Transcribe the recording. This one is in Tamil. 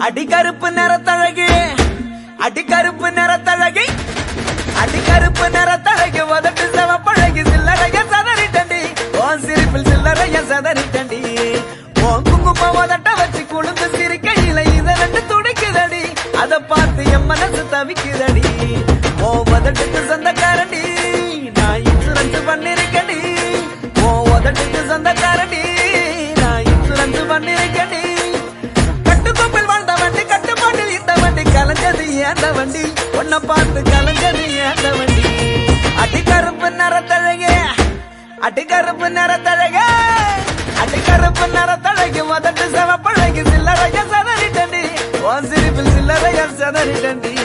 அடிகருப்பு நிறத்தழகு அடிகருப்பு நிறத்தழகு அடிகருப்பு நிறத்தழகு உதட்டு செவப்பழகு சில்லறைய சதறிட்டண்டி உன் சிரிப்பில் சில்லறைய சதறிட்டண்டி உன் குங்குமம் உதட்ட வச்சு குழுந்து சிரிக்கையில இத ரெண்டு துடிக்குதடி அத பார்த்து என் மனசு தவிக்குதடி உன் உதட்டுக்கு சொந்தக்காரண்டி நான் இன்சூரன்ஸ் பண்ணிருக்கடி உன் உதட்டுக்கு சொந்தக்காரண்டி நான் இன்சூரன்ஸ் பண்ணிருக்கடி கலஞ்சது ஏண்ட வண்டி உன்னை பார்த்து கலஞ்சது ஏண்ட வண்டி அடிகருப்பு நிறத்தழகே அடிகருப்பு நிறத்தழகே அடிகருப்பு நிறத்தழகு உதட்டு செவப்பழகு சில்லறைய சதறிட்டண்டி உன் சிரிப்பில் சில்லறைய சதறிட்டண்டி